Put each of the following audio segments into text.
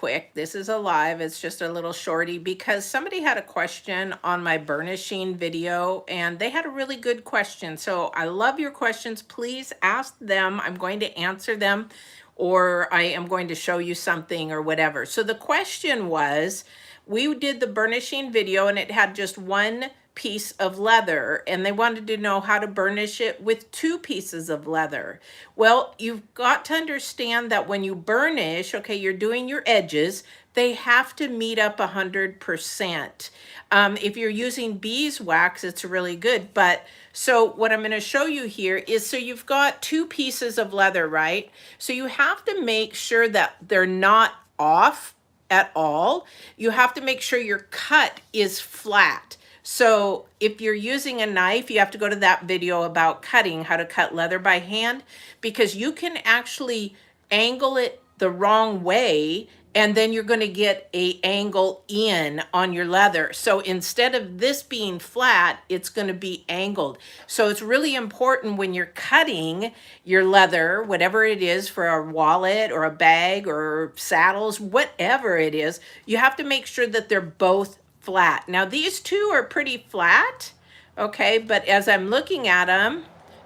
quick. This is a live. It's just a little shorty because somebody had a question on my burnishing video and they had a really good question. So I love your questions. Please ask them. I'm going to answer them, or I am going to show you something or whatever. So the question was, we did the burnishing video and it had just one piece of leather and they wanted to know how to burnish it with two pieces of leather. Well, you've got to understand that when you burnish, okay, you're doing your edges, they have to meet up 100%. If you're using beeswax, it's really good. But so what I'm going to show you here is, so you've got two pieces of leather, right? So you have to make sure that they're not off at all. You have to make sure your cut is flat. So if you're using a knife, you have to go to that video about cutting, how to cut leather by hand, because you can actually angle it the wrong way and then you're going to get a angle in on your leather. So instead of this being flat, it's going to be angled. So it's really important when you're cutting your leather, whatever it is, for a wallet or a bag or saddles, whatever it is, you have to make sure that they're both flat. Now these two are pretty flat, okay, but as I'm looking at them,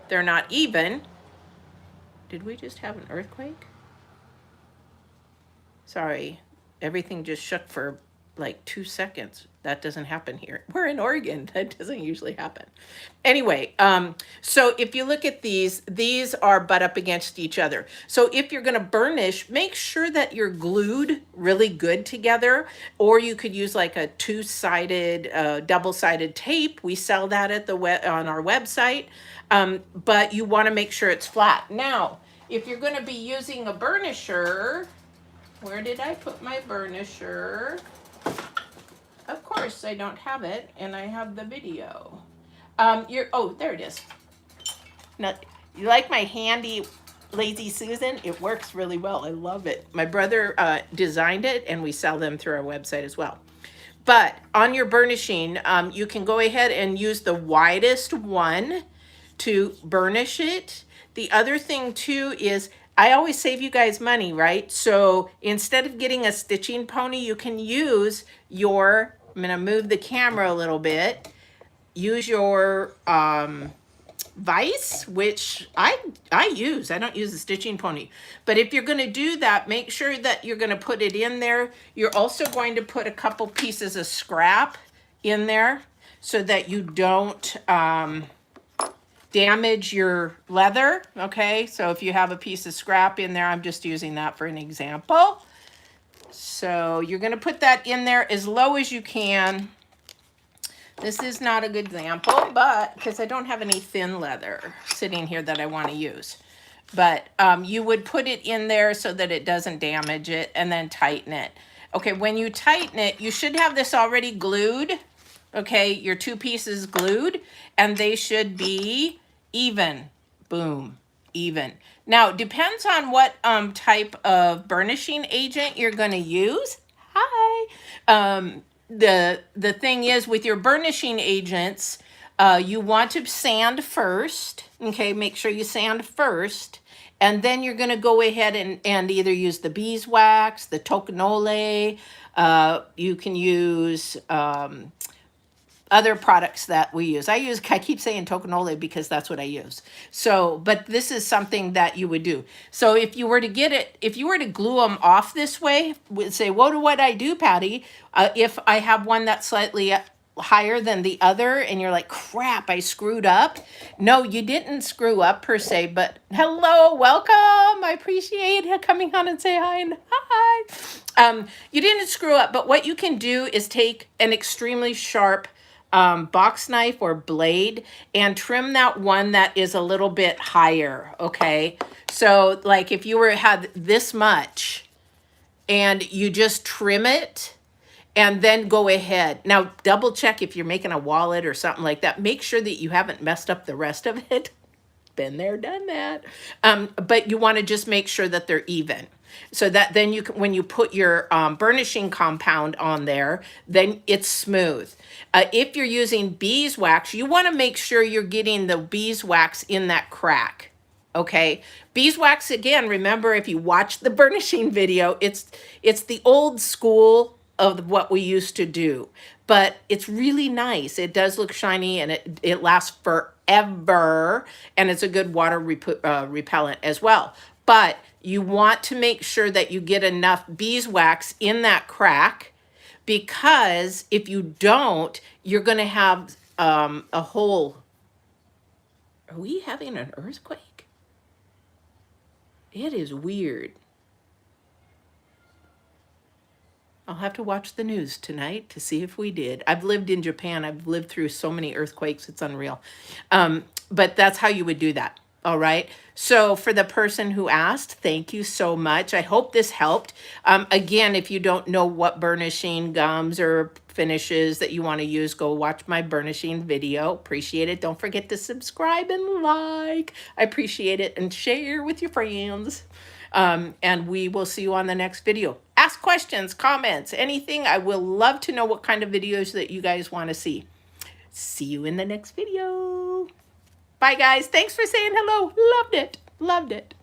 they're not even. Did we just have an earthquake? Sorry, everything just shook for like 2 seconds. That doesn't happen here. We're in Oregon. That doesn't usually happen. Anyway, so if you look at these are butt up against each other. So if you're going to burnish, make sure that you're glued really good together, or you could use like a two-sided, double-sided tape. We sell that at the on our website, but you want to make sure it's flat. Now, if you're going to be using a burnisher, where did I put my burnisher? Of course, I don't have it, and I have the video. Oh, there it is. Now, you like my handy Lazy Susan? It works really well. I love it. My brother designed it, and we sell them through our website as well. But on your burnishing, you can go ahead and use the widest one to burnish it. The other thing too is, I always save you guys money, right? So instead of getting a stitching pony, you can use your, I'm gonna move the camera a little bit, use your vise, which I use. I don't use a stitching pony. But if you're gonna do that, make sure that you're gonna put it in there. You're also going to put a couple pieces of scrap in there so that you don't damage your leather, okay? So if you have a piece of scrap in there, I'm just using that for an example. So you're gonna put that in there as low as you can. This is not a good example, but because I don't have any thin leather sitting here that I want to use. But you would put it in there so that it doesn't damage it, and then tighten it. Okay, when you tighten it, you should have this already glued. Okay, your two pieces glued, and they should be even. Boom, even. Now, it depends on what type of burnishing agent you're going to use. Hi. The thing is, with your burnishing agents, you want to sand first. Okay, make sure you sand first. And then you're going to go ahead and either use the beeswax, the toconole. You can use other products that we use. I keep saying toconole because that's what I use. So, but this is something that you would do. So if you were to get it, if you were to glue them off this way, would say, what would I do, Patty? If I have one that's slightly higher than the other and you're like, crap, I screwed up. No, you didn't screw up per se, but hello, welcome. I appreciate you coming on and say hi and hi. You didn't screw up, but what you can do is take an extremely sharp box knife or blade and trim that one that is a little bit higher, okay? So like if you had this much and you just trim it and then go ahead. Now double check if you're making a wallet or something like that. Make sure that you haven't messed up the rest of it. Been there, done that. But you want to just make sure that they're even. So that then you can, when you put your burnishing compound on there, then it's smooth. If you're using beeswax, you want to make sure you're getting the beeswax in that crack. Okay, beeswax, again, remember if you watch the burnishing video, it's the old school of what we used to do, but it's really nice. It does look shiny, and it lasts forever, and it's a good water repellent as well. But you want to make sure that you get enough beeswax in that crack, because if you don't, you're going to have a hole. Are we having an earthquake? It is weird. I'll have to watch the news tonight to see if we did. I've lived in Japan. I've lived through so many earthquakes. It's unreal. But that's how you would do that. All right. So for the person who asked, thank you so much. I hope this helped. Again, if you don't know what burnishing gums or finishes that you want to use, go watch my burnishing video. Appreciate it. Don't forget to subscribe and like. I appreciate it, and share with your friends. And we will see you on the next video. Ask questions, comments, anything. I will love to know what kind of videos that you guys want to see. See you in the next video. Bye, guys. Thanks for saying hello. Loved it. Loved it.